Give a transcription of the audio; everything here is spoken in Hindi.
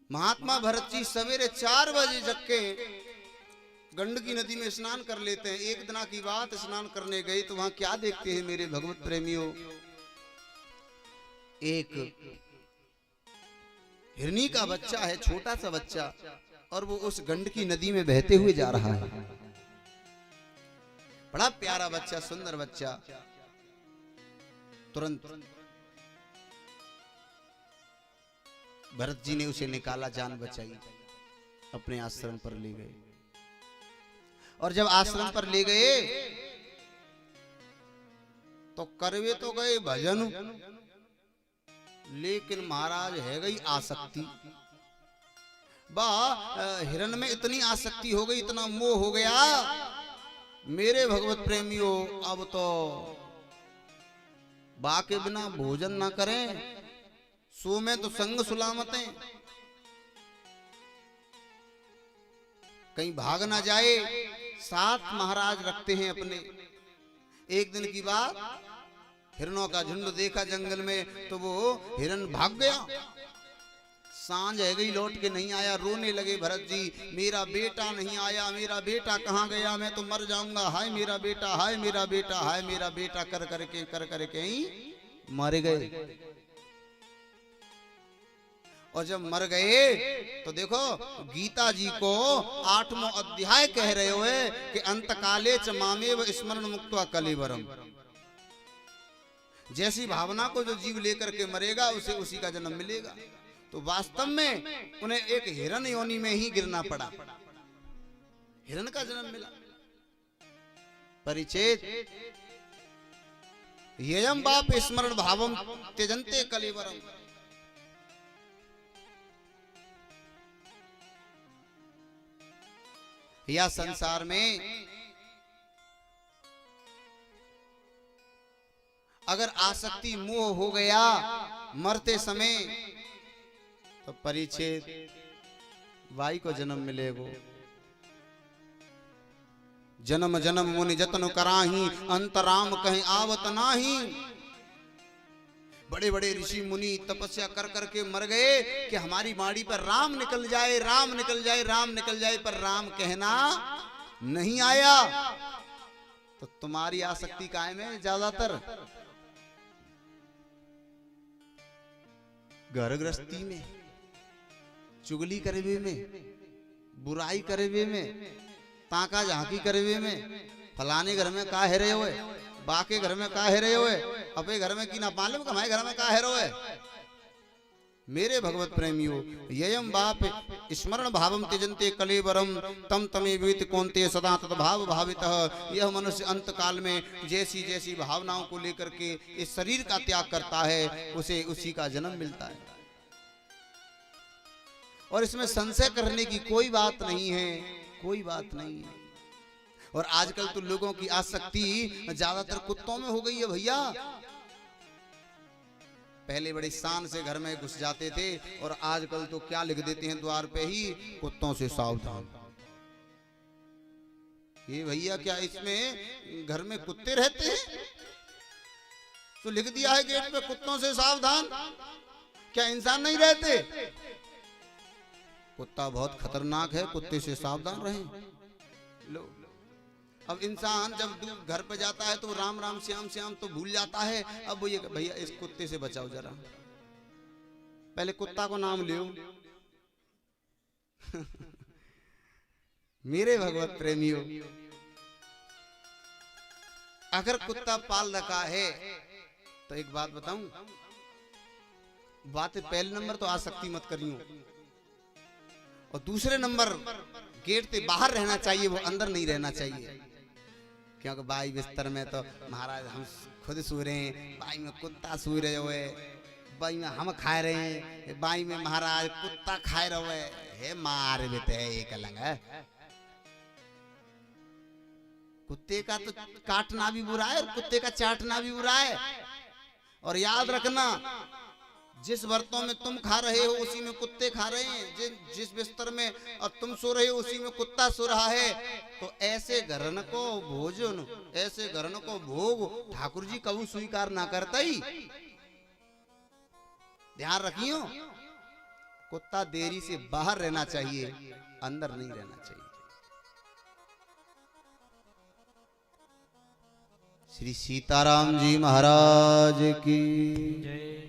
महात्मा भरत जी सवेरे 4 बजे जग के गंडकी नदी में स्नान कर लेते हैं। एक दिन की बात, स्नान करने गए तो वहां क्या देखते हैं मेरे भगवत प्रेमियों, एक हिरनी का बच्चा है, छोटा सा बच्चा, और वो उस गंडकी नदी में बहते हुए जा रहा है। बड़ा प्यारा बच्चा, सुंदर बच्चा। तुरंत भरत जी ने उसे निकाला, जान बचाई, अपने आश्रम पर ले गए। और जब आश्रम पर ले गए तो करवे तो गए भजन, लेकिन महाराज है गई आसक्ति। हिरण में इतनी आसक्ति हो गई, इतना मोह हो गया मेरे भगवत प्रेमियों, अब तो बा के बिना भोजन ना करें, सो में तो संग सुलामतें, कहीं भाग ना जाए, साथ महाराज रखते हैं अपने। एक दिन की बात, हिरणों का झुंड देखा जंगल में, तो वो हिरण भाग गया। सांझ है गई, लौट के नहीं आया। रोने लगे भरत जी, मेरा बेटा नहीं आया, मेरा बेटा कहाँ गया, मैं तो मर जाऊंगा, हाय मेरा बेटा, हाय मेरा बेटा, हाय मेरा बेटा, कर करके ही मर गए। और जब मर गए तो देखो गीता जी को 8वां अध्याय कह रहे हुए कि अंतकाले च मामेव स्मरण मुक्त्वा कलेवरम। जैसी भावना को जो जीव लेकर के मरेगा उसे उसी का जन्म मिलेगा। तो वास्तव में उन्हें एक हिरण योनि में ही गिरना पड़ा, हिरण का जन्म मिला। परिचेत ययम बाप स्मरण भावम त्यजन्ते कलेवरम। या संसार में अगर आसक्ति मोह हो गया मरते समय, तो परिचय वाई को जन्म मिलेगो। जन्म जन्म मुनि जतन कराही, अंतराम कहीं आवत नाही। बड़े बड़े ऋषि मुनि तपस्या कर करके मर गए कि हमारी बाड़ी पर राम निकल जाए, राम निकल जाए, राम निकल जाए, पर राम कहना नहीं आया। तो तुम्हारी आसक्ति कायम है ज्यादातर घर गृहस्थी में, चुगली करवे में, बुराई करवे में, ताका झांकी करवे में। फलाने घर में का है रहे हुए, बाके घर में का है रहे हुए, अपने घर में की ना मालूम हमारे घर में का है रहे। मेरे भगवत प्रेमियों, ययम बाप स्मरण भावम त्यजन्ते कलेवरम तम तमेवेति कौन्तेय सदा तद्भाव भावितः। यह मनुष्य अंत काल में जैसी जैसी भावनाओं को लेकर के इस शरीर का त्याग करता है, उसे उसी का जन्म मिलता है। और इसमें संशय करने की कोई बात नहीं है, कोई बात नहीं है। और आजकल तो लोगों की आसक्ति ज्यादातर कुत्तों में हो गई है भैया। पहले बड़ी शान से घर में घुस जाते थे, और आजकल तो क्या लिख देते हैं द्वार पे ही, कुत्तों से सावधान। ये भैया क्या इसमें घर में कुत्ते रहते हैं? तो लिख दिया है गेट पे कुत्तों से सावधान। क्या इंसान नहीं रहते? कुत्ता बहुत खतरनाक है, कुत्ते से सावधान रहें। लो, अब इंसान जब घर पे जाता है तो राम राम श्याम श्याम तो भूल जाता है। अब वो ये भैया इस कुत्ते से बचाओ जरा, पहले कुत्ता को नाम लियो। मेरे भगवत प्रेमियों, अगर कुत्ता पाल रखा है तो एक बात बताऊं, बात पहले नंबर तो आसक्ति मत करियो, और दूसरे नंबर गेट से बाहर रहना चाहिए, वो अंदर नहीं रहना चाहिए। क्योंकि बाई बिस्तर में तो महाराज हम खुद सो रहे हैं, बाई में कुत्ता सो रहे हुए, बाई में हम खा रहे हैं, बाई में महाराज कुत्ता खाए रहे है। मार बेटे एक अलग है। कुत्ते का तो काटना भी बुरा है और कुत्ते का चाटना भी बुरा है। और याद रखना, जिस बर्तन में तुम खा रहे हो उसी में कुत्ते खा रहे हैं, जिस बिस्तर में और तुम सो रहे हो उसी में कुत्ता सो रहा है। तो ऐसे घरन को भोजन, ऐसे घरन को भोग ठाकुर जी कभी स्वीकार ना करता ही। ध्यान रखियो, कुत्ता देरी से बाहर रहना चाहिए, अंदर नहीं रहना चाहिए। श्री सीताराम जी महाराज की जय।